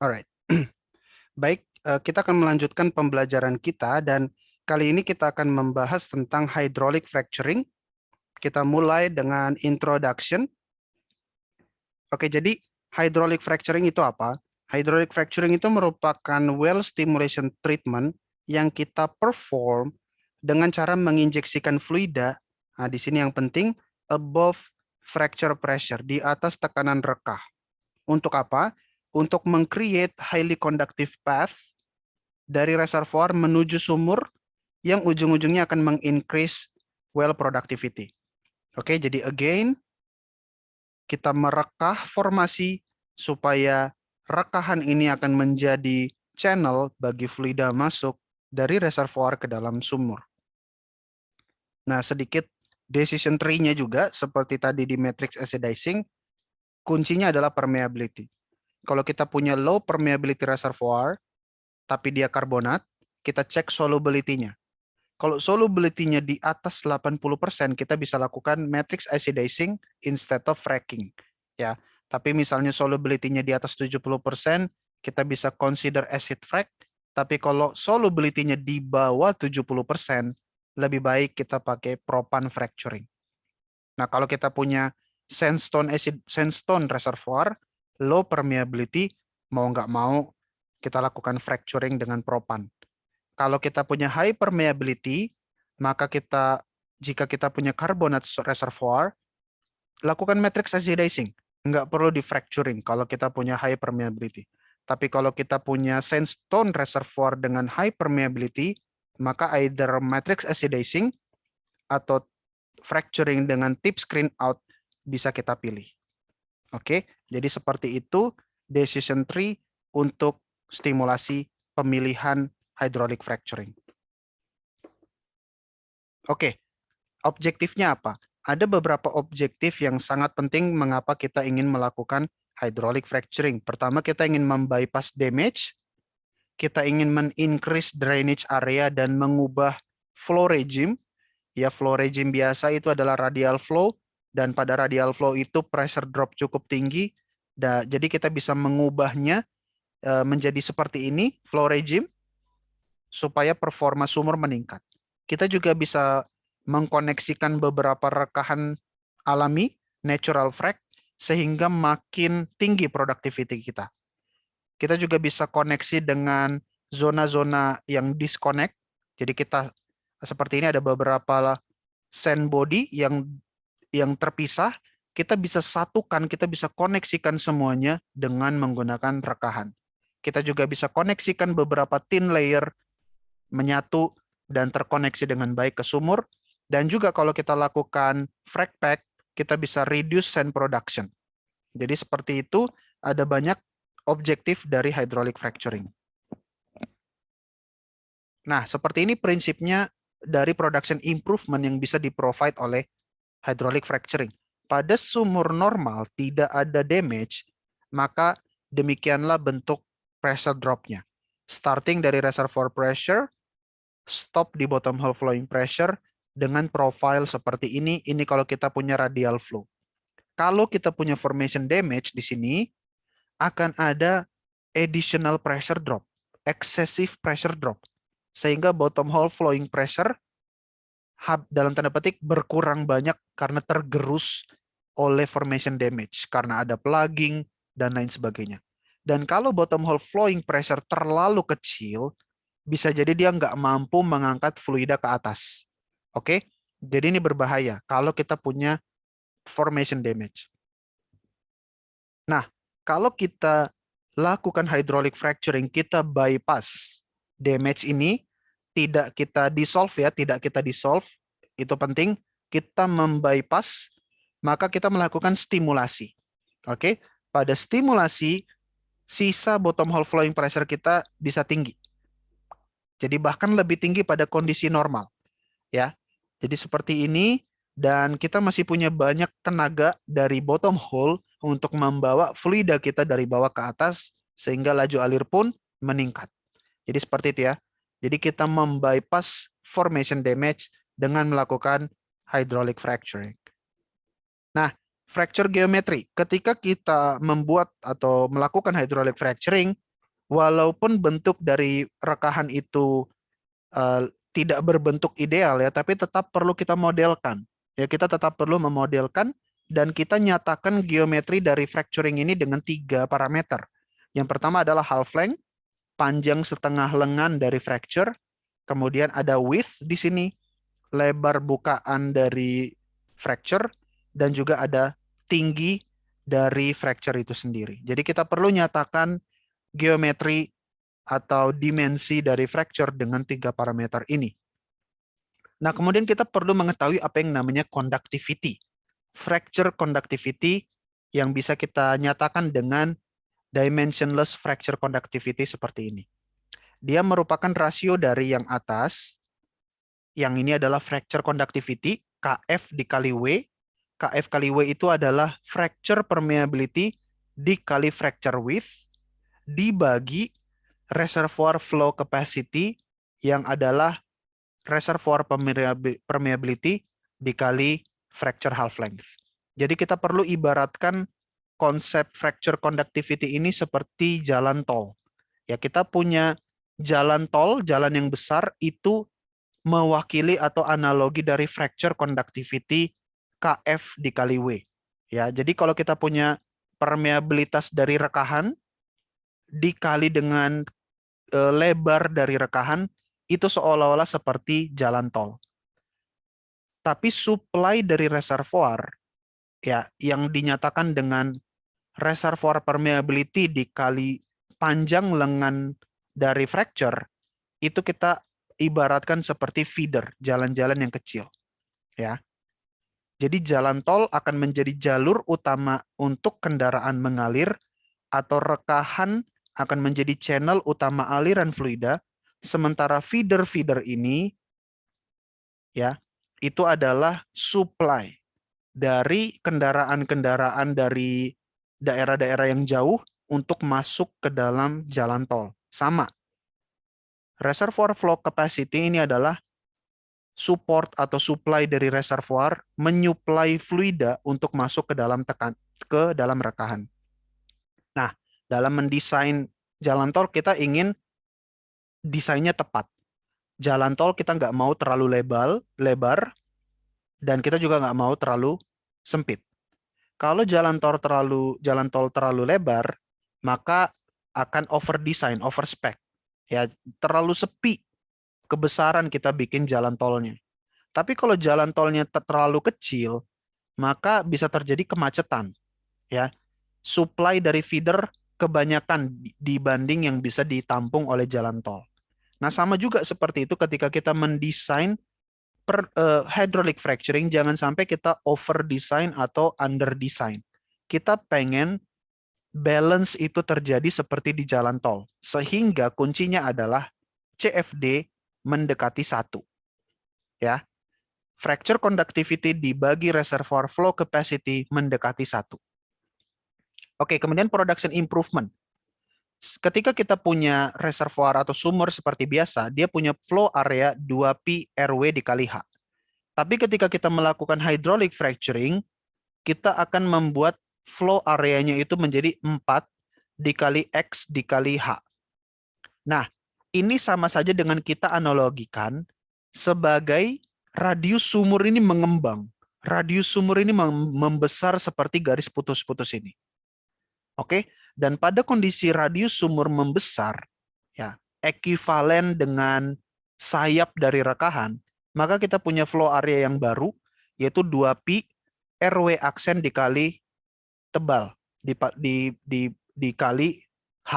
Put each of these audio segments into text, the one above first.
Alright. Baik, kita akan melanjutkan pembelajaran kita dan kali ini kita akan membahas tentang hydraulic fracturing. Kita mulai dengan introduction. Oke, jadi hydraulic fracturing itu apa? Hydraulic fracturing itu merupakan well stimulation treatment yang kita perform dengan cara menginjeksikan fluida. Nah, di sini yang penting above fracture pressure, di atas tekanan rekah. Untuk apa? Untuk meng-create highly conductive path dari reservoir menuju sumur yang ujung-ujungnya akan meng-increase well productivity. Oke, jadi again, kita merekah formasi supaya rekahan ini akan menjadi channel bagi fluida masuk dari reservoir ke dalam sumur. Nah, sedikit decision tree-nya juga, seperti tadi di matrix acidizing, kuncinya adalah permeability. Kalau kita punya low permeability reservoir, tapi dia karbonat, kita cek solubility-nya. Kalau solubility-nya di atas 80%, kita bisa lakukan matrix acidizing instead of fracking. Ya, tapi misalnya solubility-nya di atas 70%, kita bisa consider acid frac. Tapi kalau solubility-nya di bawah 70%, lebih baik kita pakai propan fracturing. Nah, kalau kita punya sandstone reservoir, low permeability, mau nggak mau kita lakukan fracturing dengan propan. Kalau kita punya high permeability, maka jika kita punya carbonate reservoir, lakukan matrix acidizing. Nggak perlu di fracturing kalau kita punya high permeability. Tapi kalau kita punya sandstone reservoir dengan high permeability, maka either matrix acidizing atau fracturing dengan tip screen out bisa kita pilih. Oke, jadi seperti itu decision tree untuk stimulasi pemilihan hydraulic fracturing. Oke, objektifnya apa? Ada beberapa objektif yang sangat penting mengapa kita ingin melakukan hydraulic fracturing. Pertama, kita ingin membypass damage, kita ingin men-increase drainage area dan mengubah flow regime. Ya, flow regime biasa itu adalah radial flow, dan pada radial flow itu pressure drop cukup tinggi. Jadi kita bisa mengubahnya menjadi seperti ini, flow regime, supaya performa sumur meningkat. Kita juga bisa mengkoneksikan beberapa rekahan alami, natural frac, sehingga makin tinggi productivity kita. Kita juga bisa koneksi dengan zona-zona yang disconnect. Jadi kita seperti ini ada beberapa sand body yang terpisah, kita bisa satukan, kita bisa koneksikan semuanya dengan menggunakan rekahan. Kita juga bisa koneksikan beberapa thin layer menyatu dan terkoneksi dengan baik ke sumur. Dan juga kalau kita lakukan frac pack, kita bisa reduce sand production. Jadi seperti itu, ada banyak objektif dari hydraulic fracturing. Nah, seperti ini prinsipnya dari production improvement yang bisa di-provide oleh hydraulic fracturing. Pada sumur normal tidak ada damage, maka demikianlah bentuk pressure drop-nya. Starting dari reservoir pressure, stop di bottom hole flowing pressure dengan profile seperti ini. Ini kalau kita punya radial flow. Kalau kita punya formation damage di sini, akan ada additional pressure drop, excessive pressure drop. Sehingga bottom hole flowing pressure dalam tanda petik berkurang banyak karena tergerus oleh formation damage, karena ada plugging dan lain sebagainya. Dan kalau bottom hole flowing pressure terlalu kecil, bisa jadi dia nggak mampu mengangkat fluida ke atas. Oke, jadi ini berbahaya kalau kita punya formation damage. Nah, kalau kita lakukan hydraulic fracturing, kita bypass damage ini, tidak kita dissolve ya, tidak kita dissolve, itu penting, kita membypass, maka kita melakukan stimulasi. Oke, pada stimulasi, sisa bottom hole flowing pressure kita bisa tinggi. Jadi bahkan lebih tinggi pada kondisi normal. Ya, jadi seperti ini, dan kita masih punya banyak tenaga dari bottom hole untuk membawa fluida kita dari bawah ke atas, sehingga laju alir pun meningkat. Jadi seperti itu ya. Jadi kita membypass formation damage dengan melakukan hydraulic fracturing. Nah, fracture geometry. Ketika kita membuat atau melakukan hydraulic fracturing, walaupun bentuk dari rekahan itu tidak berbentuk ideal ya, tapi tetap perlu kita modelkan. Ya, kita tetap perlu memodelkan dan kita nyatakan geometri dari fracturing ini dengan 3 parameter. Yang pertama adalah half length, panjang setengah lengan dari fracture, kemudian ada width di sini, lebar bukaan dari fracture, dan juga ada tinggi dari fracture itu sendiri. Jadi kita perlu nyatakan geometri atau dimensi dari fracture dengan 3 parameter ini. Nah, kemudian kita perlu mengetahui apa yang namanya conductivity. Fracture conductivity yang bisa kita nyatakan dengan dimensionless fracture conductivity seperti ini. Dia merupakan rasio dari yang atas, yang ini adalah fracture conductivity, KF dikali W. KF kali W itu adalah fracture permeability dikali fracture width, dibagi reservoir flow capacity, yang adalah reservoir permeability dikali fracture half length. Jadi kita perlu ibaratkan konsep fracture conductivity ini seperti jalan tol. Ya, kita punya jalan tol, jalan yang besar itu mewakili atau analogi dari fracture conductivity KF dikali W. Ya, jadi kalau kita punya permeabilitas dari rekahan dikali dengan lebar dari rekahan, itu seolah-olah seperti jalan tol. Tapi supply dari reservoir ya yang dinyatakan dengan reservoir permeability dikali panjang lengan dari fracture, itu kita ibaratkan seperti feeder, jalan-jalan yang kecil. Ya. Jadi jalan tol akan menjadi jalur utama untuk kendaraan mengalir, atau rekahan akan menjadi channel utama aliran fluida, sementara feeder-feeder ini ya itu adalah supply dari kendaraan-kendaraan dari daerah-daerah yang jauh untuk masuk ke dalam jalan tol. Sama. Reservoir flow capacity ini adalah support atau supply dari reservoir menyuplai fluida untuk masuk ke dalam rekahan. Nah, dalam mendesain jalan tol kita ingin desainnya tepat. Jalan tol kita nggak mau terlalu lebar, dan kita juga nggak mau terlalu sempit. Kalau jalan tol terlalu lebar, maka akan over design, over spec. Ya, terlalu sepi kebesaran kita bikin jalan tolnya. Tapi kalau jalan tolnya terlalu kecil, maka bisa terjadi kemacetan. Ya, supply dari feeder kebanyakan dibanding yang bisa ditampung oleh jalan tol. Nah, sama juga seperti itu ketika kita mendesain hydraulic fracturing, jangan sampai kita over design atau under design. Kita pengen balance itu terjadi seperti di jalan tol, sehingga kuncinya adalah CFD mendekati 1. Ya. Fracture conductivity dibagi reservoir flow capacity mendekati 1. Oke, kemudian production improvement. Ketika kita punya reservoir atau sumur seperti biasa, dia punya flow area 2Pi RW dikali H. Tapi ketika kita melakukan hydraulic fracturing, kita akan membuat flow areanya itu menjadi 4 dikali X dikali H. Nah, ini sama saja dengan kita analogikan sebagai radius sumur ini mengembang. Radius sumur ini membesar seperti garis putus-putus ini. Oke, dan pada kondisi radius sumur membesar, ya, ekivalen dengan sayap dari rekahan, maka kita punya flow area yang baru, yaitu 2Pi RW aksen dikali tebal, dikali H.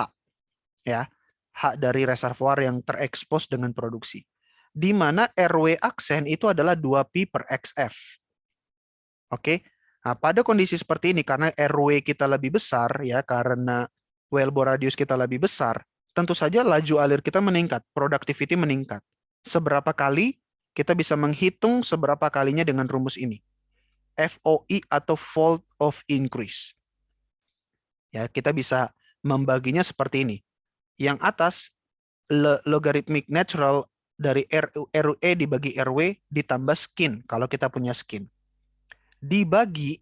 Ya, H dari reservoir yang terekspos dengan produksi. Di mana RW aksen itu adalah 2Pi per XF. Oke, nah, pada kondisi seperti ini, karena RW kita lebih besar, ya, karena wellbore radius kita lebih besar, tentu saja laju alir kita meningkat, productivity meningkat. Seberapa kali? Kita bisa menghitung seberapa kalinya dengan rumus ini. FOI atau fold of increase. Ya, kita bisa membaginya seperti ini. Yang atas, logarithmic natural dari RE dibagi RW ditambah skin, kalau kita punya skin. Dibagi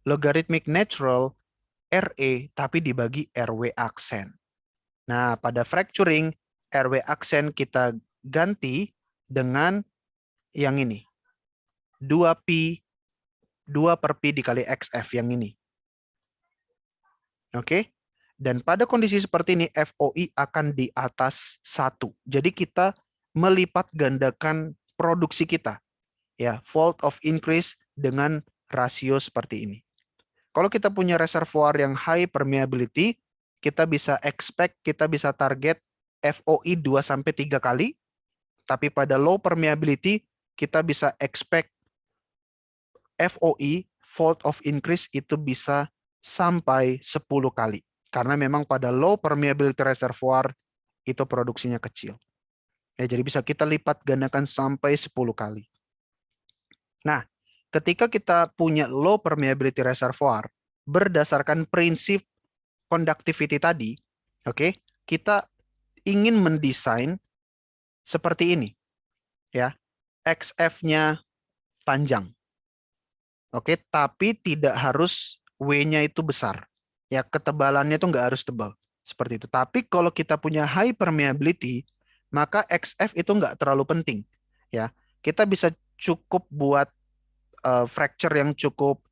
logarithmic natural RE tapi dibagi RW aksen. Nah, pada fracturing, RW aksen kita ganti dengan yang ini. 2Pi, 2 per Pi dikali XF yang ini. Oke? Dan pada kondisi seperti ini, FOI akan di atas 1. Jadi kita melipat gandakan produksi kita. Ya, volt of increase dengan rasio seperti ini. Kalau kita punya reservoir yang high permeability, kita bisa expect, kita bisa target FOI 2-3 kali. Tapi pada low permeability, kita bisa expect FOI, volt of increase, itu bisa sampai 10 kali. Karena memang pada low permeability reservoir, itu produksinya kecil. Ya, jadi bisa kita lipat gandakan sampai 10 kali. Nah, ketika kita punya low permeability reservoir, berdasarkan prinsip conductivity tadi, oke, kita ingin mendesain seperti ini, ya, XF-nya panjang, oke, tapi tidak harus W-nya itu besar, ya, ketebalannya itu nggak harus tebal, seperti itu. Tapi kalau kita punya high permeability, maka XF itu nggak terlalu penting, ya. Kita bisa cukup buat fracture yang cukup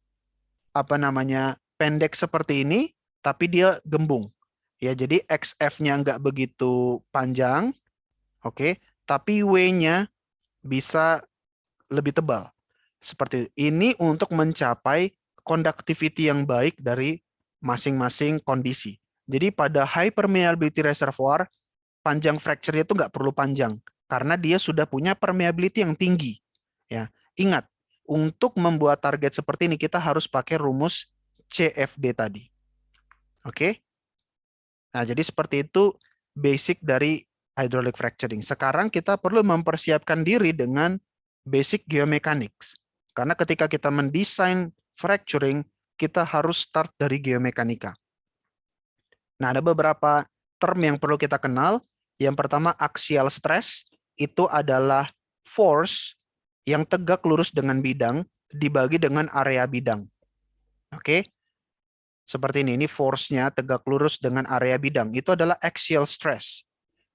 pendek seperti ini, tapi dia gembung. Ya, jadi XF-nya nggak begitu panjang, oke, tapi W-nya bisa lebih tebal. Seperti ini untuk mencapai conductivity yang baik dari masing-masing kondisi. Jadi pada high permeability reservoir, panjang fracture-nya itu nggak perlu panjang, karena dia sudah punya permeability yang tinggi. Ya, ingat, untuk membuat target seperti ini, kita harus pakai rumus CFD tadi. Oke? Nah, jadi seperti itu basic dari hydraulic fracturing. Sekarang kita perlu mempersiapkan diri dengan basic geomechanics. Karena ketika kita mendesain fracturing, kita harus start dari geomekanika. Nah, ada beberapa term yang perlu kita kenal. Yang pertama, axial stress. Itu adalah force yang tegak lurus dengan bidang dibagi dengan area bidang. Oke? Seperti ini force-nya tegak lurus dengan area bidang. Itu adalah axial stress.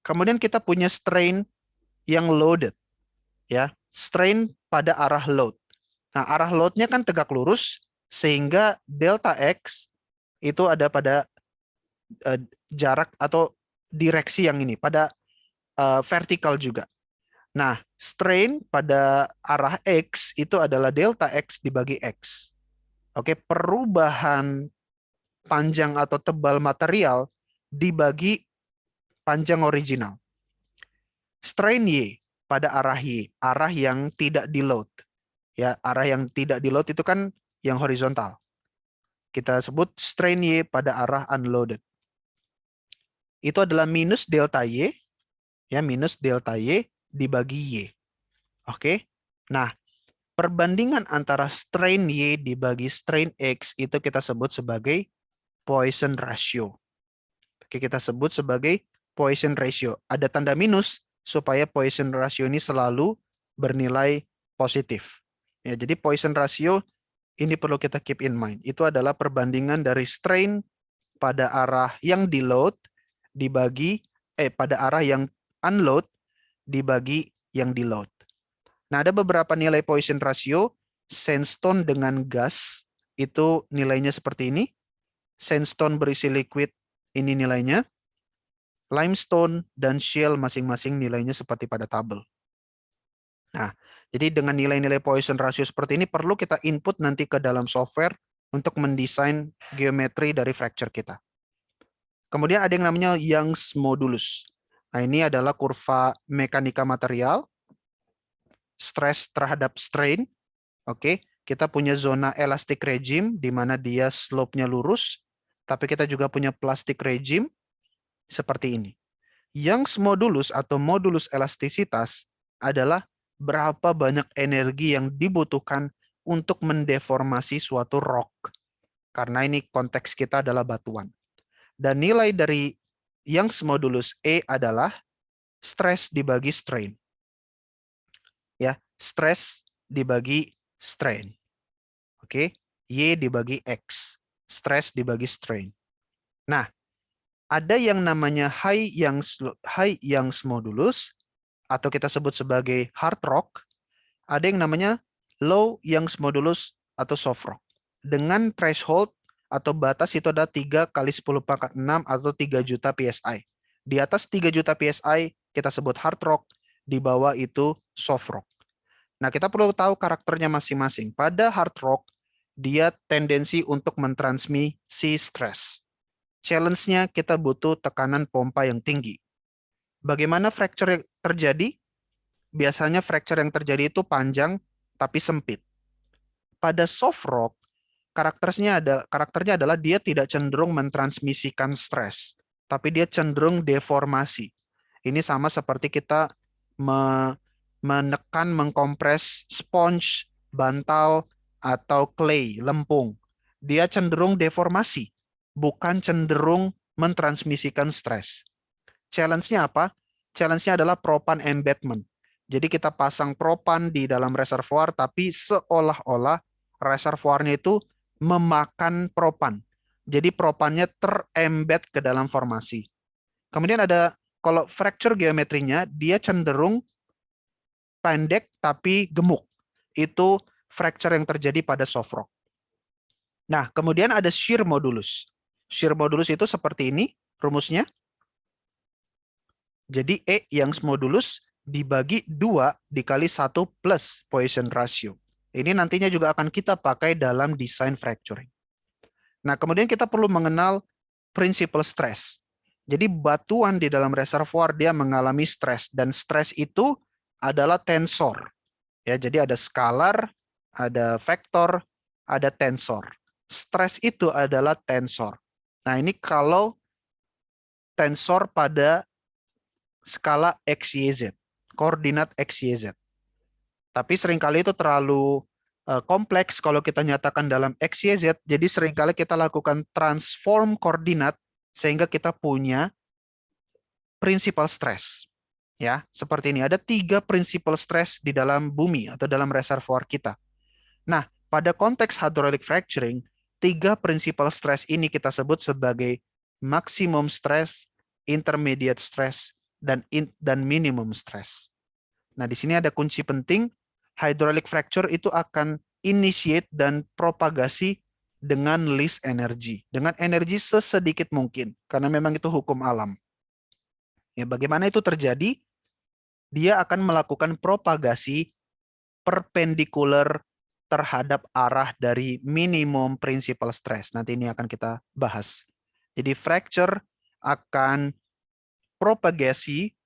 Kemudian kita punya strain yang loaded. Ya, strain pada arah load. Nah, arah load-nya kan tegak lurus, sehingga delta X itu ada pada jarak atau direksi yang ini, pada vertikal juga. Nah, strain pada arah X itu adalah delta X dibagi X. Oke, perubahan panjang atau tebal material dibagi panjang original. Strain Y pada arah Y, arah yang tidak di load. Ya, arah yang tidak di load itu kan yang horizontal. Kita sebut strain Y pada arah unloaded. Itu adalah minus delta Y, ya, minus delta Y dibagi Y. Oke. Nah, perbandingan antara strain Y dibagi strain X itu kita sebut sebagai Poisson ratio. Oke, kita sebut sebagai Poisson ratio. Ada tanda minus supaya Poisson ratio ini selalu bernilai positif. Ya, jadi Poisson ratio ini perlu kita keep in mind. Itu adalah perbandingan dari strain pada arah yang di load dibagi pada arah yang unload dibagi yang di load. Nah, ada beberapa nilai Poisson ratio. Sandstone dengan gas itu nilainya seperti ini. Sandstone berisi liquid, ini nilainya. Limestone dan shale masing-masing nilainya seperti pada tabel. Nah, jadi dengan nilai-nilai Poisson ratio seperti ini perlu kita input nanti ke dalam software untuk mendesain geometri dari fracture kita. Kemudian ada yang namanya Young's modulus. Nah, ini adalah kurva mekanika material, stres terhadap strain. Oke, kita punya zona elastic regime di mana dia slope-nya lurus, tapi kita juga punya plastic regime seperti ini. Young's modulus atau modulus elastisitas adalah berapa banyak energi yang dibutuhkan untuk mendeformasi suatu rock. Karena ini konteks kita adalah batuan. Dan nilai dari Young's modulus E adalah stress dibagi strain. Ya, stress dibagi strain. Oke, Y dibagi X. Stress dibagi strain. Nah, Ada yang namanya high Young's modulus, atau kita sebut sebagai hard rock. Ada yang namanya low Young's modulus atau soft rock. Dengan threshold atau batas itu ada 3 kali 10 pangkat 6 atau 3 juta PSI. Di atas 3 juta PSI kita sebut hard rock, di bawah itu soft rock. Nah, kita perlu tahu karakternya masing-masing. Pada hard rock, dia tendensi untuk mentransmisi stres. Challenge-nya kita butuh tekanan pompa yang tinggi. Bagaimana fracture yang terjadi? Biasanya fracture yang terjadi itu panjang tapi sempit. Pada soft rock, karakternya adalah dia tidak cenderung mentransmisikan stres, tapi dia cenderung deformasi. Ini sama seperti kita menekan, mengkompres sponge, bantal, atau clay, lempung. Dia cenderung deformasi, bukan cenderung mentransmisikan stres. Challenge-nya apa? Challenge-nya adalah propan embedment. Jadi kita pasang propan di dalam reservoir, tapi seolah-olah reservoirnya itu memakan propan. Jadi propannya terembed ke dalam formasi. Kemudian ada, kalau fracture geometrinya, dia cenderung pendek tapi gemuk. Itu fracture yang terjadi pada soft rock. Nah, kemudian ada shear modulus. Shear modulus itu seperti ini rumusnya. Jadi E Young's modulus dibagi 2 dikali 1 plus Poisson ratio. Ini nantinya juga akan kita pakai dalam desain fracturing. Nah, kemudian kita perlu mengenal principal stress. Jadi batuan di dalam reservoir dia mengalami stres, dan stres itu adalah tensor. Ya, jadi ada skalar, ada vektor, ada tensor. Stres itu adalah tensor. Nah, ini kalau tensor pada skala XYZ, koordinat XYZ. Tapi seringkali itu terlalu kompleks kalau kita nyatakan dalam XYZ, jadi seringkali kita lakukan transform koordinat sehingga kita punya principal stress. Ya, seperti ini. Ada 3 principal stress di dalam bumi atau dalam reservoir kita. Nah, pada konteks hydraulic fracturing, 3 principal stress ini kita sebut sebagai maximum stress, intermediate stress, dan minimum stress. Nah, di sini ada kunci penting. Hydraulic fracture itu akan initiate dan propagasi dengan least energy, dengan energi sesedikit mungkin, karena memang itu hukum alam. Ya, bagaimana itu terjadi? Dia akan melakukan propagasi perpendikular terhadap arah dari minimum principal stress. Nanti ini akan kita bahas. Jadi fracture akan terpropagasi,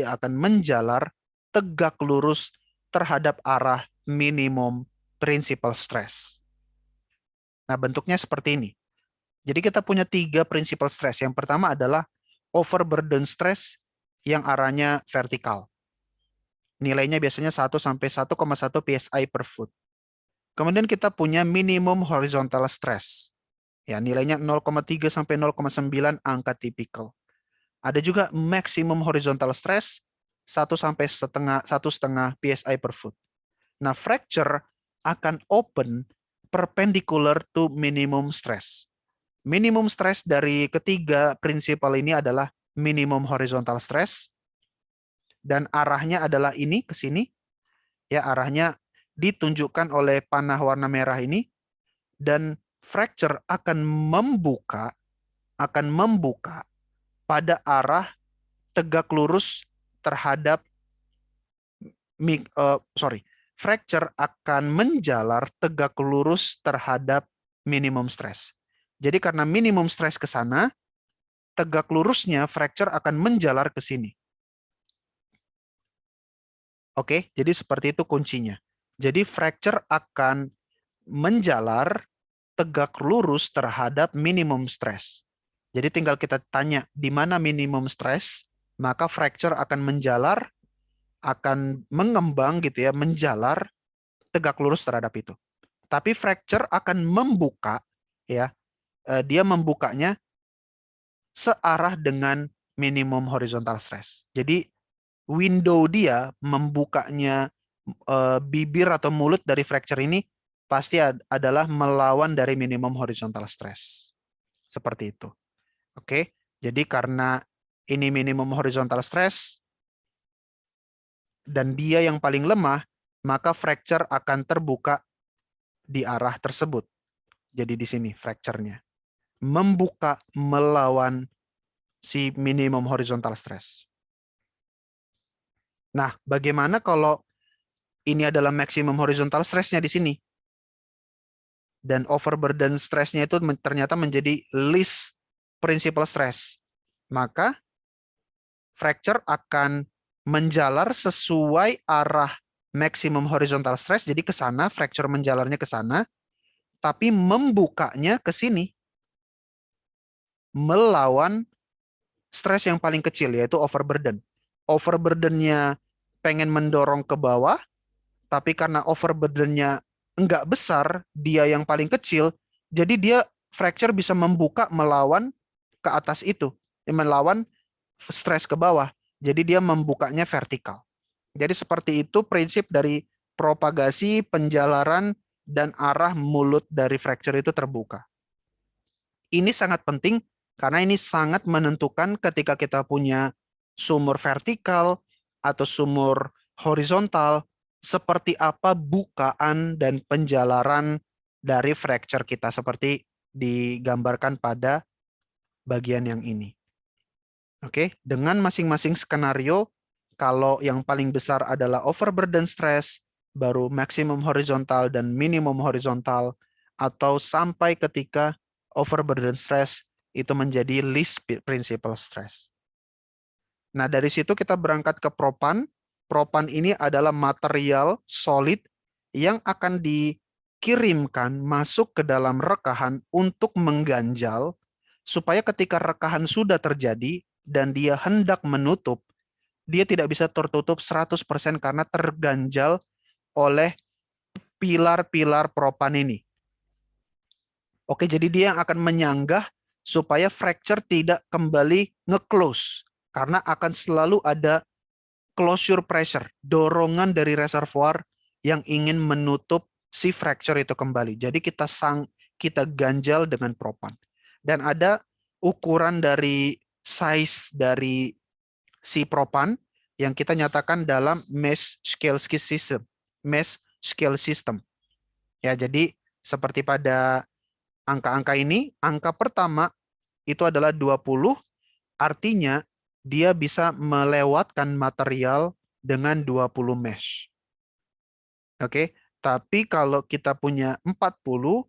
akan menjalar tegak lurus terhadap arah minimum principal stress. Nah, bentuknya seperti ini. Jadi kita punya 3 principal stress. Yang pertama adalah overburden stress yang arahnya vertikal. Nilainya biasanya 1 sampai 1,1 PSI per foot. Kemudian kita punya minimum horizontal stress. Ya, nilainya 0,3 sampai 0,9 angka tipikal. Ada juga maximum horizontal stress 1 sampai 1,5 PSI per foot. Nah, fracture akan open perpendicular to minimum stress. Minimum stress dari ketiga prinsipal ini adalah minimum horizontal stress, dan arahnya adalah ini ke sini. Ya, arahnya ditunjukkan oleh panah warna merah ini, dan fracture akan membuka pada arah tegak lurus terhadap fracture akan menjalar tegak lurus terhadap minimum stress. Jadi karena minimum stress ke sana, tegak lurusnya fracture akan menjalar ke sini. Oke, jadi seperti itu kuncinya. Jadi fracture akan menjalar tegak lurus terhadap minimum stress. Jadi tinggal kita tanya di mana minimum stress, maka fracture akan menjalar, akan mengembang gitu ya, menjalar tegak lurus terhadap itu. Tapi fracture akan membuka, ya, dia membukanya searah dengan minimum horizontal stress. Jadi window dia membukanya bibir atau mulut dari fracture ini pasti adalah melawan dari minimum horizontal stress. Seperti itu. Oke, jadi karena ini minimum horizontal stress dan dia yang paling lemah, maka fracture akan terbuka di arah tersebut. Jadi di sini fracture-nya. Membuka melawan si minimum horizontal stress. Nah, bagaimana kalau ini adalah maksimum horizontal stress-nya di sini? Dan overburden stress-nya itu ternyata menjadi least principal stress. Maka fracture akan menjalar sesuai arah maximum horizontal stress. Jadi ke sana, fracture menjalarnya ke sana, tapi membukanya ke sini. Melawan stres yang paling kecil, yaitu overburden. Overburdennya pengen mendorong ke bawah, tapi karena overburdennya enggak besar, dia yang paling kecil, jadi dia fracture bisa membuka melawan ke atas itu, melawan stres ke bawah. Jadi dia membukanya vertikal. Jadi seperti itu prinsip dari propagasi, penjalaran, dan arah mulut dari fracture itu terbuka. Ini sangat penting karena ini sangat menentukan ketika kita punya sumur vertikal atau sumur horizontal, seperti apa bukaan dan penjalaran dari fracture kita seperti digambarkan pada bagian yang ini. Oke, dengan masing-masing skenario, kalau yang paling besar adalah overburden stress, baru maximum horizontal dan minimum horizontal, atau sampai ketika overburden stress itu menjadi least principal stress. Nah, dari situ kita berangkat ke propan. Propan ini adalah material solid yang akan dikirimkan masuk ke dalam rekahan untuk mengganjal, supaya ketika rekahan sudah terjadi dan dia hendak menutup, dia tidak bisa tertutup 100% karena terganjal oleh pilar-pilar propan ini. Oke, jadi dia yang akan menyanggah supaya fracture tidak kembali nge-close. Karena akan selalu ada closure pressure, dorongan dari reservoir yang ingin menutup si fracture itu kembali. Jadi kita ganjal dengan propan. Dan ada ukuran dari size dari si propan yang kita nyatakan dalam mesh scale system. Mesh scale system. Ya, jadi seperti pada angka-angka ini, angka pertama itu adalah 20, artinya dia bisa melewatkan material dengan 20 mesh. Oke, tapi kalau kita punya 40,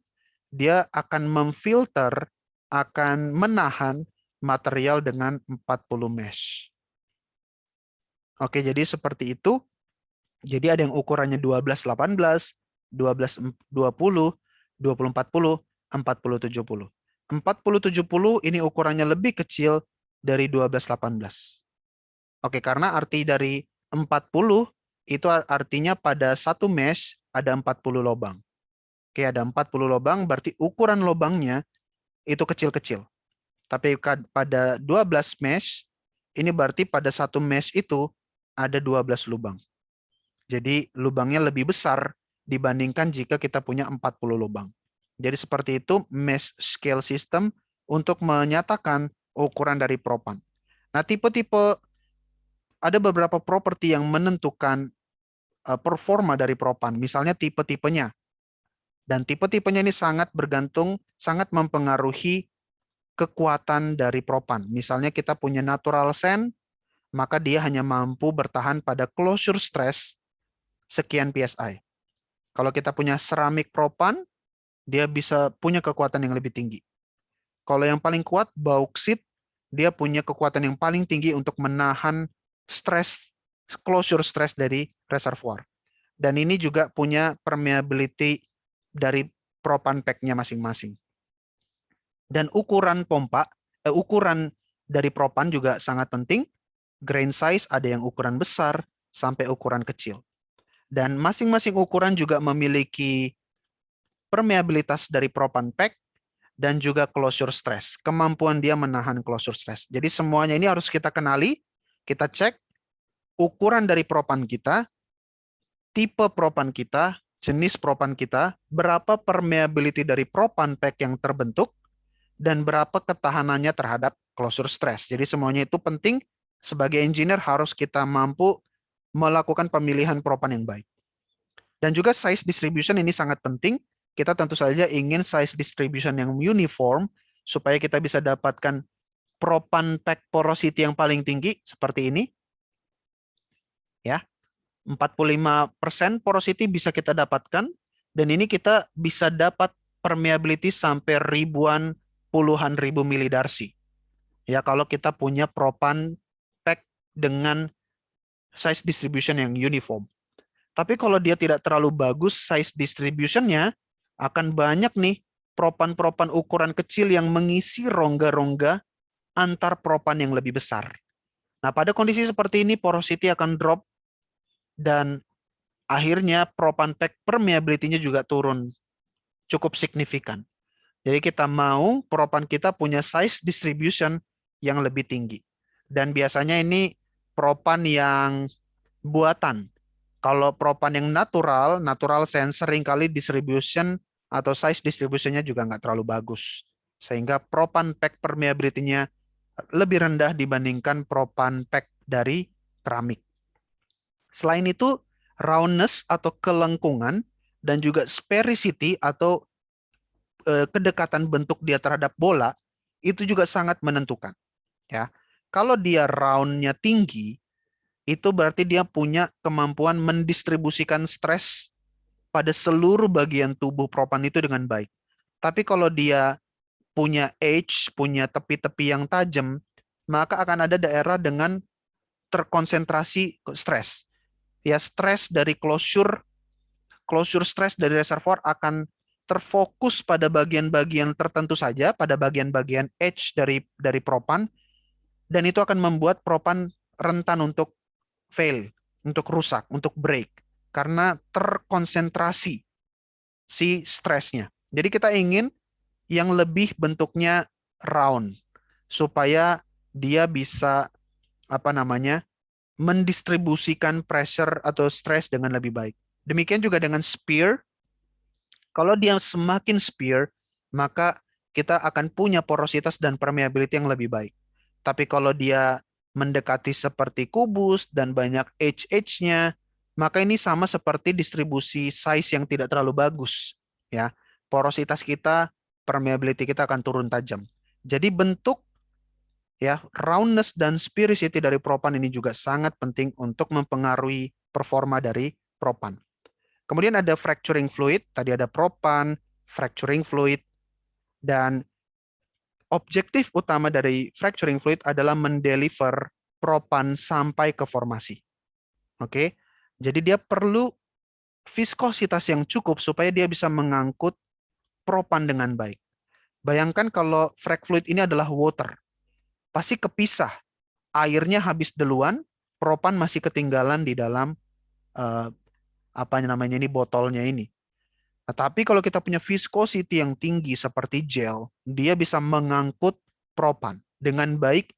dia akan memfilter, akan menahan material dengan 40 mesh. Oke, jadi seperti itu. Jadi ada yang ukurannya 12-18, 12-20, 20-40, 40-70. 40-70 ini ukurannya lebih kecil dari 12-18. Oke, karena arti dari 40 itu artinya pada satu mesh ada 40 lubang. Oke, ada 40 lubang, berarti ukuran lubangnya itu kecil-kecil. Tapi pada 12 mesh, ini berarti pada satu mesh itu ada 12 lubang. Jadi lubangnya lebih besar dibandingkan jika kita punya 40 lubang. Jadi seperti itu mesh scale system untuk menyatakan ukuran dari propan. Nah, tipe-tipe ada beberapa properti yang menentukan performa dari propan, misalnya tipe-tipenya. Dan tipe-tipenya ini sangat bergantung, sangat mempengaruhi kekuatan dari propan. Misalnya kita punya natural sand, maka dia hanya mampu bertahan pada closure stress sekian PSI. Kalau kita punya ceramic propan, dia bisa punya kekuatan yang lebih tinggi. Kalau yang paling kuat, bauxit, dia punya kekuatan yang paling tinggi untuk menahan stress, closure stress dari reservoir. Dan ini juga punya permeability dari propan pack-nya masing-masing. Dan ukuran dari propan juga sangat penting. Grain size ada yang ukuran besar sampai ukuran kecil. Dan masing-masing ukuran juga memiliki permeabilitas dari propan pack dan juga closure stress. Kemampuan dia menahan closure stress. Jadi semuanya ini harus kita kenali, kita cek ukuran dari propan kita, tipe propan kita, jenis propan kita, berapa permeability dari propan pack yang terbentuk, dan berapa ketahanannya terhadap closure stress. Jadi semuanya itu penting. Sebagai engineer harus kita mampu melakukan pemilihan propan yang baik. Dan juga size distribution ini sangat penting. Kita tentu saja ingin size distribution yang uniform supaya kita bisa dapatkan propan pack porosity yang paling tinggi seperti ini. Ya. 45% porosity bisa kita dapatkan, dan ini kita bisa dapat permeability sampai ribuan, puluhan ribu milidarcy. Ya, kalau kita punya propan pack dengan size distribution yang uniform. Tapi kalau dia tidak terlalu bagus size distribution-nya, akan banyak nih propan-propan ukuran kecil yang mengisi rongga-rongga antar propan yang lebih besar. Nah, pada kondisi seperti ini porosity akan drop dan akhirnya propan pack permeability-nya juga turun cukup signifikan. Jadi kita mau propan kita punya size distribution yang lebih tinggi. Dan biasanya ini propan yang buatan. Kalau propan yang natural sense seringkali distribution atau size distribution-nya juga nggak terlalu bagus. Sehingga propan pack permeability-nya lebih rendah dibandingkan propan pack dari keramik. Selain itu, roundness atau kelengkungan dan juga sphericity atau kedekatan bentuk dia terhadap bola itu juga sangat menentukan. Ya, kalau dia roundnya tinggi, itu berarti dia punya kemampuan mendistribusikan stres pada seluruh bagian tubuh propan itu dengan baik. Tapi kalau dia punya edge, punya tepi-tepi yang tajam, maka akan ada daerah dengan terkonsentrasi stres. Ya, stres dari closure stress dari reservoir akan terfokus pada bagian-bagian tertentu saja, pada bagian-bagian edge dari propan, dan itu akan membuat propan rentan untuk fail, untuk rusak, untuk break, karena terkonsentrasi si stresnya. Jadi kita ingin yang lebih bentuknya round, supaya dia bisa mendistribusikan pressure atau stres dengan lebih baik. Demikian juga dengan spear. Kalau dia semakin spear, maka kita akan punya porositas dan permeability yang lebih baik. Tapi kalau dia mendekati seperti kubus dan banyak edge-nya, maka ini sama seperti distribusi size yang tidak terlalu bagus. Ya, porositas kita, permeability kita akan turun tajam. Jadi bentuk, ya, roundness dan sphericity dari propan ini juga sangat penting untuk mempengaruhi performa dari propan. Kemudian ada fracturing fluid, tadi ada propan, fracturing fluid, dan objektif utama dari fracturing fluid adalah mendeliver propan sampai ke formasi. Oke, jadi dia perlu viskositas yang cukup supaya dia bisa mengangkut propan dengan baik. Bayangkan kalau frac fluid ini adalah water, pasti kepisah, airnya habis duluan, propan masih ketinggalan di dalam botolnya ini. Nah, tapi kalau kita punya viscosity yang tinggi seperti gel, dia bisa mengangkut propan dengan baik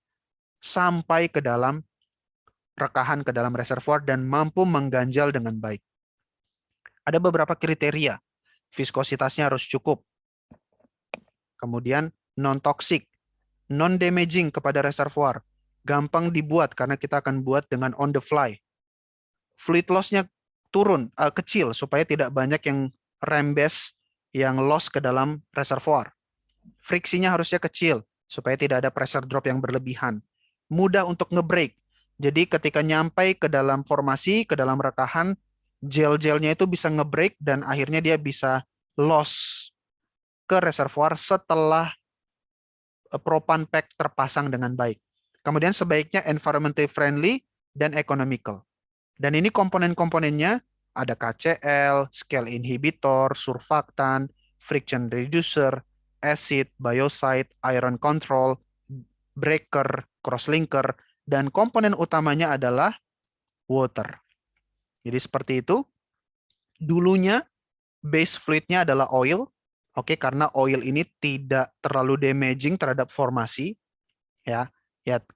sampai ke dalam rekahan, ke dalam reservoir, dan mampu mengganjal dengan baik. Ada beberapa kriteria. Viskositasnya harus cukup. Kemudian non-toxic, non-damaging kepada reservoir. Gampang dibuat karena kita akan buat dengan on the fly. Fluid loss-nya turun, kecil, supaya tidak banyak yang rembes, yang loss ke dalam reservoir. Friksinya harusnya kecil, supaya tidak ada pressure drop yang berlebihan. Mudah untuk nge-break. Jadi ketika nyampai ke dalam formasi, ke dalam rekahan, gel-gelnya itu bisa nge-break dan akhirnya dia bisa loss ke reservoir setelah propan pack terpasang dengan baik. Kemudian sebaiknya environmentally friendly dan economical. Dan ini komponen-komponennya ada KCl, scale inhibitor, surfaktan, friction reducer, acid, biocide, iron control, breaker, crosslinker, dan komponen utamanya adalah water. Jadi seperti itu. Dulunya base fluidnya adalah oil, oke, karena oil ini tidak terlalu damaging terhadap formasi, ya,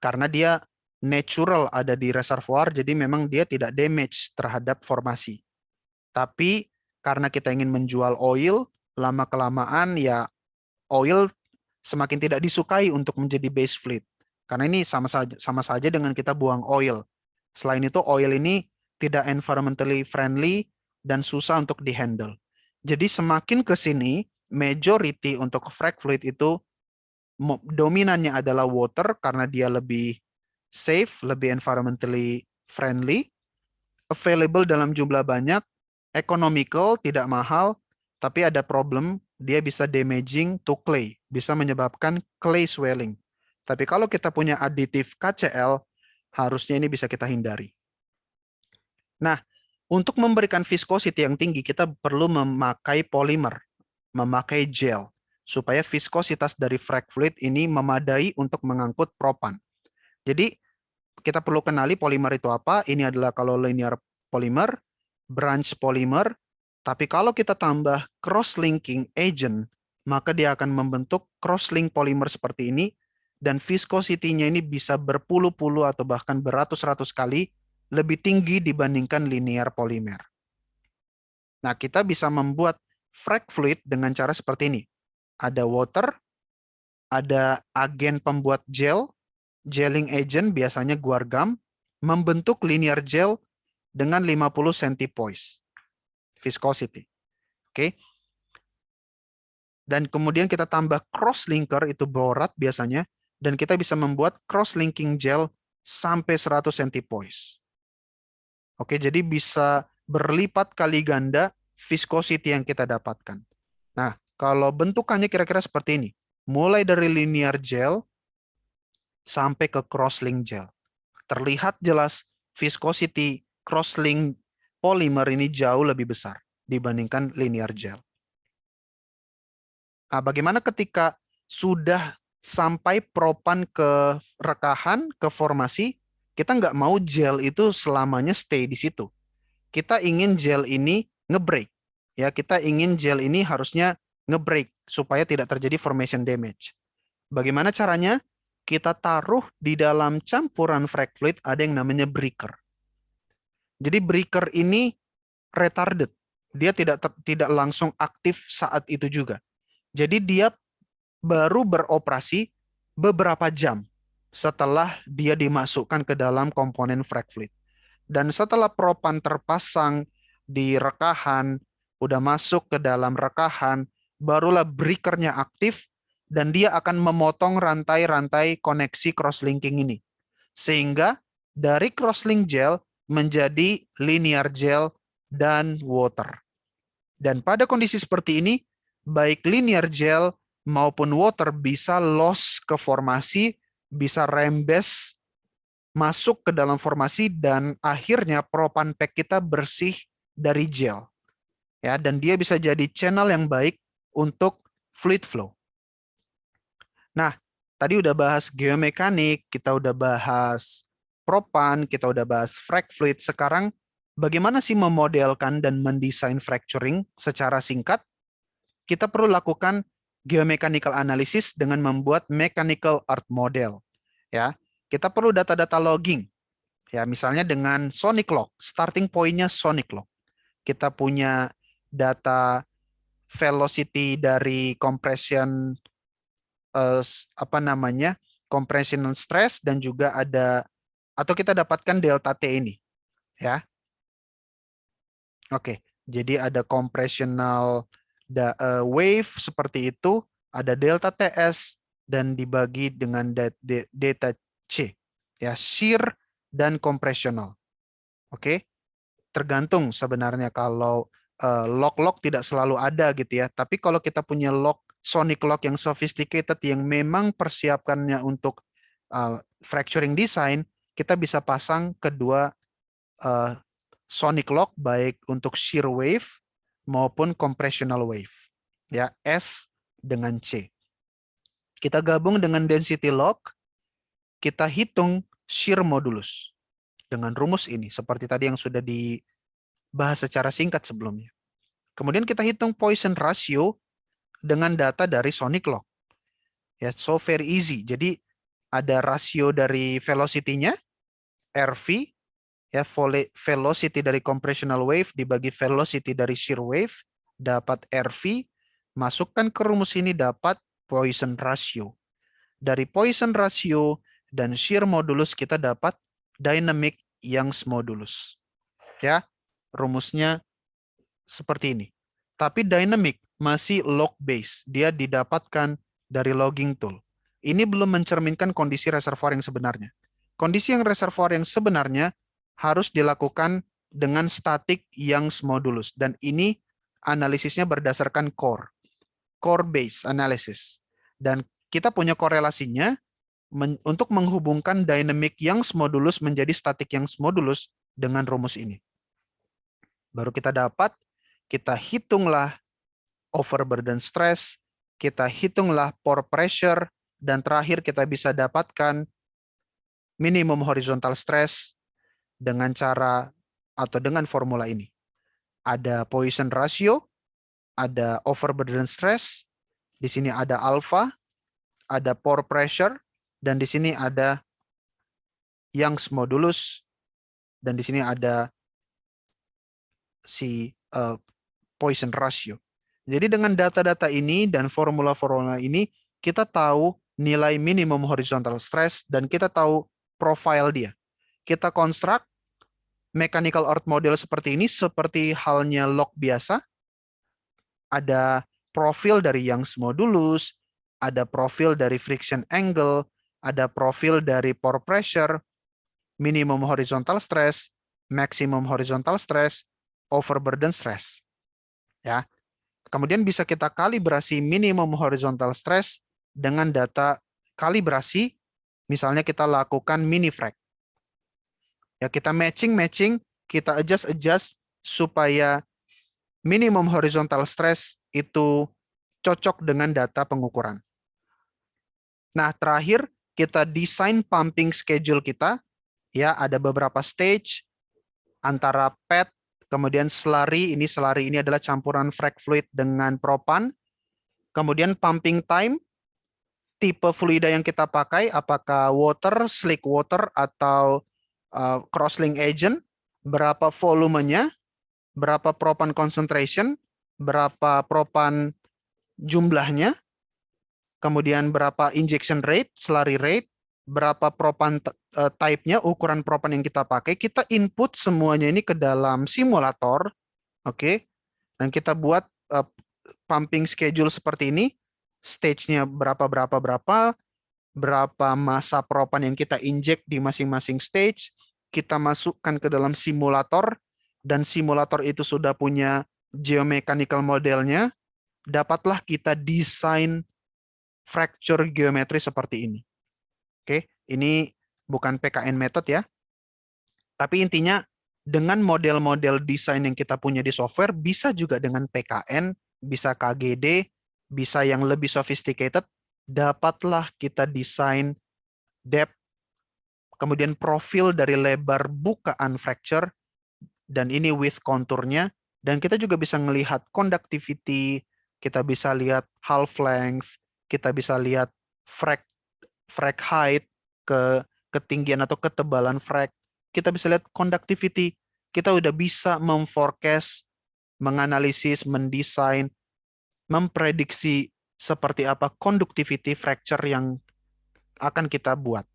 karena dia natural ada di reservoir, jadi memang dia tidak damage terhadap formasi. Tapi karena kita ingin menjual oil, lama-kelamaan ya oil semakin tidak disukai untuk menjadi base fluid. Karena ini sama saja dengan kita buang oil. Selain itu, oil ini tidak environmentally friendly dan susah untuk dihandle. Jadi semakin ke sini, majority untuk frac fluid itu dominannya adalah water karena dia lebih safe, lebih environmentally friendly, available dalam jumlah banyak, economical, tidak mahal, tapi ada problem, dia bisa damaging to clay, bisa menyebabkan clay swelling. Tapi kalau kita punya aditif KCl, harusnya ini bisa kita hindari. Nah, untuk memberikan viscosity yang tinggi, kita perlu memakai polimer, memakai gel, supaya viskositas dari frac fluid ini memadai untuk mengangkut propan. Jadi, kita perlu kenali polimer itu apa. Ini adalah kalau linear polymer, branch polymer, tapi kalau kita tambah cross-linking agent, maka dia akan membentuk cross-link polymer seperti ini, dan viscosity-nya ini bisa berpuluh-puluh atau bahkan beratus-ratus kali lebih tinggi dibandingkan linear polymer. Nah, kita bisa membuat frac fluid dengan cara seperti ini. Ada water, ada agen pembuat gel, gelling agent biasanya guar gum, membentuk linear gel dengan 50 centipoise viscosity. Oke. Dan kemudian kita tambah cross linker, itu borat biasanya, dan kita bisa membuat cross linking gel sampai 100 centipoise. Oke, jadi bisa berlipat kali ganda viscosity yang kita dapatkan. Nah, kalau bentukannya kira-kira seperti ini. Mulai dari linear gel sampai ke crosslink gel. Terlihat jelas viscosity crosslink polymer ini jauh lebih besar dibandingkan linear gel. Nah, bagaimana ketika sudah sampai propan ke rekahan, ke formasi, kita nggak mau gel itu selamanya stay di situ. Kita ingin gel ini nge-break. Ya, kita ingin gel ini harusnya nge-break supaya tidak terjadi formation damage. Bagaimana caranya? Kita taruh di dalam campuran frac fluid ada yang namanya breaker. Jadi breaker ini retarded. Dia tidak langsung aktif saat itu juga. Jadi dia baru beroperasi beberapa jam setelah dia dimasukkan ke dalam komponen frac fluid. Dan setelah propan terpasang di rekahan, udah masuk ke dalam rekahan, barulah breakernya aktif dan dia akan memotong rantai-rantai koneksi crosslinking ini. Sehingga dari crosslink gel menjadi linear gel dan water. Dan pada kondisi seperti ini, baik linear gel maupun water bisa loss ke formasi, bisa rembes masuk ke dalam formasi, dan akhirnya propan pack kita bersih dari gel. Ya, dan dia bisa jadi channel yang baik untuk fluid flow. Nah, tadi udah bahas geomekanik, kita udah bahas propan, kita udah bahas frac fluid. Sekarang bagaimana sih memodelkan dan mendesain fracturing secara singkat? Kita perlu lakukan geomechanical analysis dengan membuat mechanical earth model. Ya, kita perlu data-data logging. Ya, misalnya dengan sonic log, starting point-nya sonic log. Kita punya data velocity dari compression compressional stress, dan juga ada, atau kita dapatkan delta T ini, ya. Oke, jadi ada compressional wave seperti itu, ada delta TS dan dibagi dengan delta C, ya, shear dan compressional. Oke, tergantung sebenarnya, kalau log-log tidak selalu ada gitu ya, tapi kalau kita punya log sonic log yang sophisticated yang memang persiapkannya untuk fracturing design, kita bisa pasang kedua sonic log baik untuk shear wave maupun compressional wave, ya, S dengan C. Kita gabung dengan density log, kita hitung shear modulus dengan rumus ini seperti tadi yang sudah dibahas secara singkat sebelumnya. Kemudian kita hitung Poisson ratio dengan data dari sonic log. Ya, so very easy. Jadi ada rasio dari velocity-nya, RV, ya, velocity dari compressional wave dibagi velocity dari shear wave, dapat RV, masukkan ke rumus ini dapat Poisson ratio. Dari Poisson ratio dan shear modulus kita dapat dynamic Young's modulus. Ya, rumusnya seperti ini. Tapi dynamic masih log base. Dia didapatkan dari logging tool. Ini belum mencerminkan kondisi reservoir yang sebenarnya. Kondisi yang reservoir yang sebenarnya harus dilakukan dengan static Young's modulus. Dan ini analisisnya berdasarkan core base analysis. Dan kita punya korelasinya untuk menghubungkan dynamic Young's modulus menjadi static Young's modulus dengan rumus ini. Baru kita dapat, kita hitunglah overburden stress, kita hitunglah pore pressure, dan terakhir kita bisa dapatkan minimum horizontal stress dengan cara atau dengan formula ini. Ada Poisson ratio, ada overburden stress, di sini ada alpha, ada pore pressure, dan di sini ada Young's modulus, dan di sini ada si Poisson ratio. Jadi dengan data-data ini dan formula-formula ini, kita tahu nilai minimum horizontal stress dan kita tahu profile dia. Kita konstruk mechanical earth model seperti ini, seperti halnya log biasa. Ada profil dari Young's modulus, ada profil dari friction angle, ada profil dari pore pressure, minimum horizontal stress, maximum horizontal stress, overburden stress. Ya. Kemudian bisa kita kalibrasi minimum horizontal stress dengan data kalibrasi, misalnya kita lakukan mini frac. Ya, kita matching, kita adjust supaya minimum horizontal stress itu cocok dengan data pengukuran. Nah, terakhir kita desain pumping schedule kita. Ya, ada beberapa stage antara pad, kemudian slurry ini adalah campuran frac fluid dengan propan. Kemudian pumping time, tipe fluida yang kita pakai, apakah water, slick water, atau crosslink agent, berapa volumenya, berapa propan concentration, berapa propan jumlahnya, kemudian berapa injection rate, slurry rate, berapa propan type-nya, ukuran propan yang kita pakai, kita input semuanya ini ke dalam simulator, oke, dan kita buat pumping schedule seperti ini, stage-nya berapa massa propan yang kita injek di masing-masing stage, kita masukkan ke dalam simulator, dan simulator itu sudah punya geomechanical modelnya, dapatlah kita desain fracture geometri seperti ini. Oke, ini bukan PKN method ya. Tapi intinya dengan model-model desain yang kita punya di software, bisa juga dengan PKN, bisa KGD, bisa yang lebih sophisticated, dapatlah kita desain depth, kemudian profil dari lebar bukaan fracture, dan ini with konturnya, dan kita juga bisa melihat conductivity, kita bisa lihat half length, kita bisa lihat frac height, ketinggian atau ketebalan frac, kita bisa lihat conductivity, kita udah bisa memforecast, menganalisis, mendesain, memprediksi seperti apa conductivity fracture yang akan kita buat.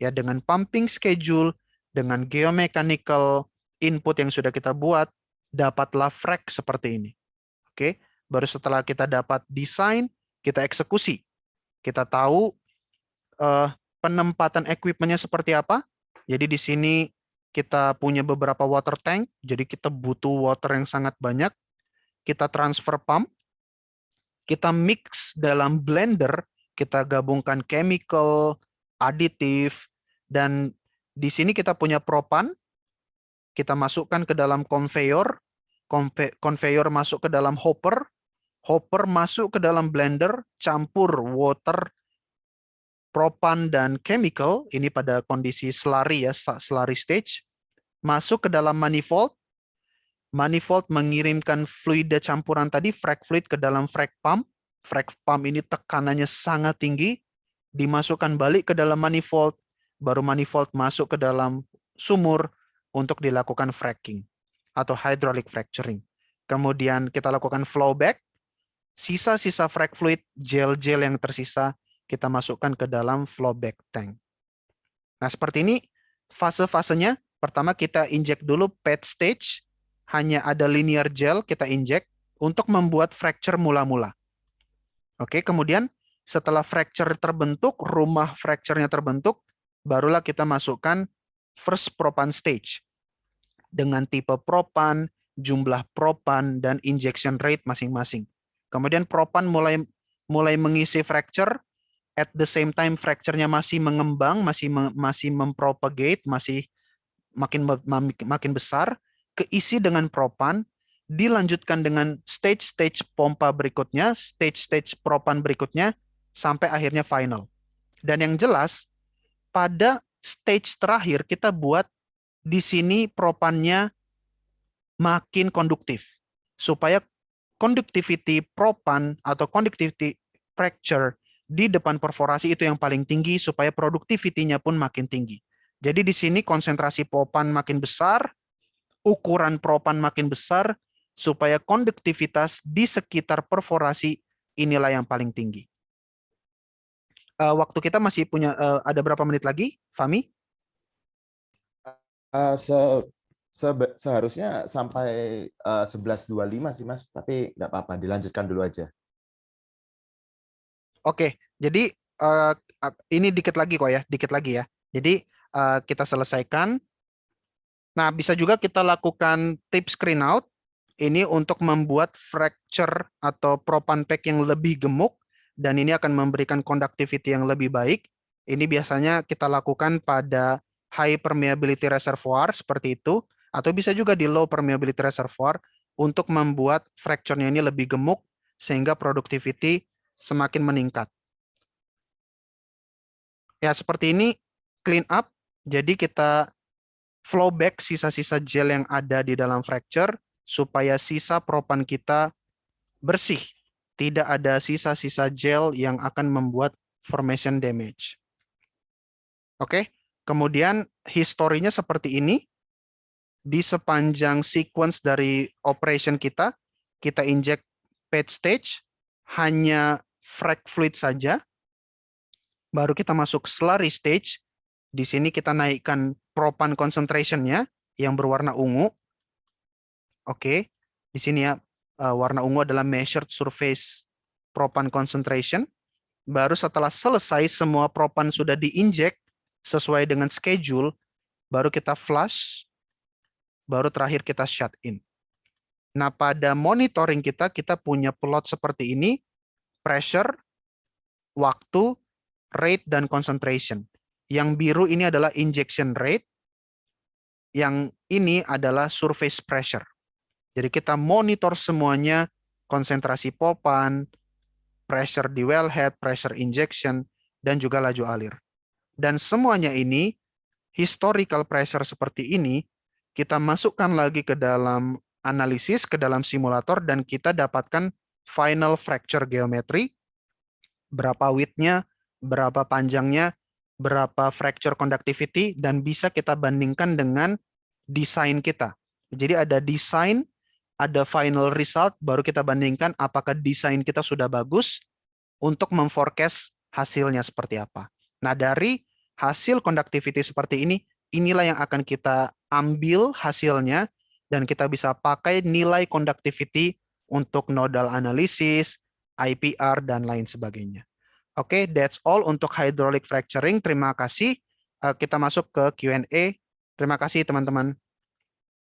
Ya, dengan pumping schedule, dengan geomechanical input yang sudah kita buat, dapatlah frac seperti ini. Oke, baru setelah kita dapat desain, kita eksekusi. Kita tahu penempatan equipment-nya seperti apa. Jadi di sini kita punya beberapa water tank, jadi kita butuh water yang sangat banyak. Kita transfer pump, kita mix dalam blender, kita gabungkan chemical, aditif, dan di sini kita punya propan, kita masukkan ke dalam conveyor, conveyor masuk ke dalam hopper, hopper masuk ke dalam blender, campur water, propan, dan chemical, ini pada kondisi slurry ya, slurry stage, masuk ke dalam manifold, manifold mengirimkan fluida campuran tadi, frac fluid, ke dalam frac pump ini tekanannya sangat tinggi, dimasukkan balik ke dalam manifold, baru manifold masuk ke dalam sumur untuk dilakukan fracking atau hydraulic fracturing. Kemudian kita lakukan flow back, sisa-sisa frac fluid, gel-gel yang tersisa, kita masukkan ke dalam flowback tank. Nah, seperti ini fase-fasenya. Pertama kita injek dulu pad stage, hanya ada linear gel kita injek untuk membuat fracture mula-mula. Oke, kemudian setelah fracture terbentuk, rumah fracture-nya terbentuk, barulah kita masukkan first propan stage dengan tipe propan, jumlah propan, dan injection rate masing-masing. Kemudian propan mulai mengisi fracture, at the same time fracture-nya masih mengembang, masih mempropagate, masih makin besar, keisi dengan propan, dilanjutkan dengan stage-stage pompa berikutnya, stage-stage propan berikutnya, sampai akhirnya final. Dan yang jelas, pada stage terakhir kita buat di sini propannya makin konduktif, supaya conductivity propan atau conductivity fracture di depan perforasi itu yang paling tinggi, supaya produktivitinya pun makin tinggi. Jadi di sini konsentrasi propan makin besar, ukuran propan makin besar, supaya konduktivitas di sekitar perforasi inilah yang paling tinggi. Waktu kita masih punya, ada berapa menit lagi, Fahmi? Seharusnya sampai 11.25 sih, Mas. Tapi nggak apa-apa, dilanjutkan dulu aja. Oke, jadi ini dikit lagi kok ya, dikit lagi ya. Jadi kita selesaikan. Nah, bisa juga kita lakukan tip screen out. Ini untuk membuat fracture atau propan pack yang lebih gemuk, dan ini akan memberikan conductivity yang lebih baik. Ini biasanya kita lakukan pada high permeability reservoir seperti itu, atau bisa juga di low permeability reservoir untuk membuat fracture-nya ini lebih gemuk sehingga productivity semakin meningkat. Ya, seperti ini clean up. Jadi kita flow back sisa-sisa gel yang ada di dalam fracture supaya sisa propan kita bersih. Tidak ada sisa-sisa gel yang akan membuat formation damage. Oke, kemudian historinya seperti ini. Di sepanjang sequence dari operation kita inject pad stage, hanya frac fluid saja. Baru kita masuk slurry stage. Di sini kita naikkan propan concentration-nya yang berwarna ungu. Oke, di sini ya warna ungu adalah measured surface propan concentration. Baru setelah selesai semua propan sudah diinjek sesuai dengan schedule, baru kita flush, baru terakhir kita shut in. Nah, pada monitoring kita punya plot seperti ini, pressure, waktu, rate, dan concentration. Yang biru ini adalah injection rate, yang ini adalah surface pressure. Jadi kita monitor semuanya, konsentrasi propan, pressure di wellhead, pressure injection, dan juga laju alir. Dan semuanya ini, historical pressure seperti ini, kita masukkan lagi ke dalam analisis, ke dalam simulator, dan kita dapatkan final fracture geometry, berapa width-nya, berapa panjangnya, berapa fracture conductivity, dan bisa kita bandingkan dengan desain kita. Jadi ada desain, ada final result, baru kita bandingkan apakah desain kita sudah bagus untuk memforecast hasilnya seperti apa. Nah, dari hasil conductivity seperti ini, inilah yang akan kita ambil hasilnya, dan kita bisa pakai nilai conductivity untuk nodal analysis, IPR, dan lain sebagainya. Oke, that's all untuk hydraulic fracturing. Terima kasih. Kita masuk ke Q&A. Terima kasih, teman-teman.